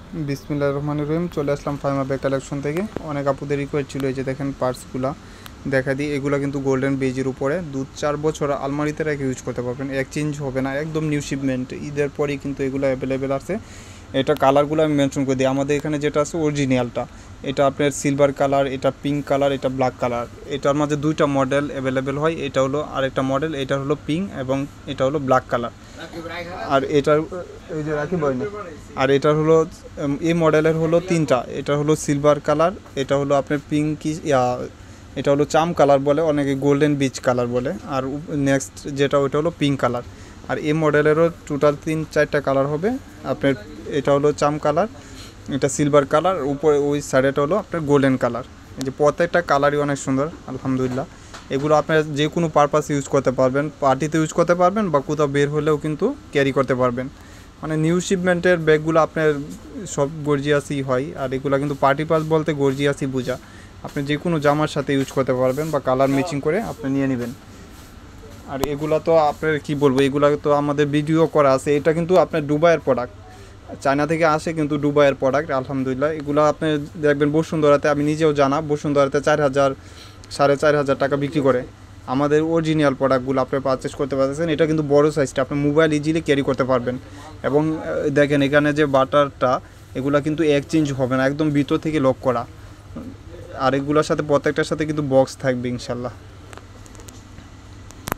বিসমিল্লাহির রহমানির রহিম। চলে আসলাম ফাইমা ব্যাগ কালেকশন থেকে। অনেক আপুদের রিকোয়েস্ট ছিল, এই যে দেখেন পার্টসগুলা দেখা দিই। এগুলো কিন্তু গোল্ডেন বেজের উপরে 2-4 বছর আলমারিতে রেখে ইউজ করতে পারবেন, এক্সচেঞ্জ হবে না, একদম নিউ শিপমেন্ট। ঈদের পরেই কিন্তু এগুলো অ্যাভেলেবেল আছে। এটা কালারগুলো আমি মেনশন করে দিই। আমাদের এখানে যেটা আছে অরিজিনালটা, এটা আপনার সিলভার কালার, এটা পিঙ্ক কালার, এটা ব্ল্যাক কালার। এটার মাঝে দুইটা মডেল অ্যাভেলেবেল হয়, এটা হলো আরেকটা মডেল, এটা হলো পিঙ্ক এবং এটা হলো ব্ল্যাক কালার। আর এটার এই যে রাখি বয়নি, আর এটার হলো এই মডেলের হলো তিনটা। এটা হলো সিলভার কালার, এটা হলো আপনার পিঙ্ক, এটা হলো চাম কালার বলে, অনেকে গোল্ডেন বিচ কালার বলে। আর নেক্সট যেটা ওইটা হলো পিঙ্ক কালার। আর এই মডেলেরও টোটাল 3-4টা কালার হবে আপনার। এটা হলো চাম কালার, এটা সিলভার কালার, উপরে ওই সাইডেটা হলো আপনার গোল্ডেন কালার। এই যে প্রত্যেকটা কালারই অনেক সুন্দর আলহামদুলিল্লাহ। এগুলো আপনার যে কোনো পারপাস ইউজ করতে পারবেন, পার্টিতে ইউজ করতে পারবেন বা কোথাও বের হলেও কিন্তু ক্যারি করতে পারবেন। মানে নিউ শিপমেন্টের ব্যাগগুলো আপনার সব গর্জিয়াসই হয়, আর এগুলো কিন্তু পার্টি পাস বলতে গর্জিয়াসই বোঝা। আপনি যে কোনো জামার সাথে ইউজ করতে পারবেন বা কালার ম্যাচিং করে আপনি নিয়ে নেবেন। আর এগুলো তো আপনার কী বলবো, এগুলো তো আমাদের ভিডিও করা আছে। এটা কিন্তু আপনার দুবাইয়ের প্রোডাক্ট, চায়না থেকে আসে কিন্তু দুবাইয়ের প্রোডাক্ট আলহামদুলিল্লাহ। এগুলো আপনি দেখবেন বসুন্ধরাতে, আমি নিজেও জানা, বসুন্ধরাতে 4,000-4,500 টাকা বিক্রি করে। আমাদের অরিজিনাল প্রোডাক্টগুলো আপনি পারচেস করতে পারতেছেন। এটা কিন্তু বড় সাইজটা, আপনি মোবাইল ইজিলি ক্যারি করতে পারবেন। এবং দেখেন এখানে যে বাটারটা, এগুলো কিন্তু এক্সচেঞ্জ হবে না, একদম ভিতর থেকে লক করা। আর এগুলোর সাথে প্রত্যেকটার সাথে কিন্তু বক্স থাকবে ইনশাল্লাহ।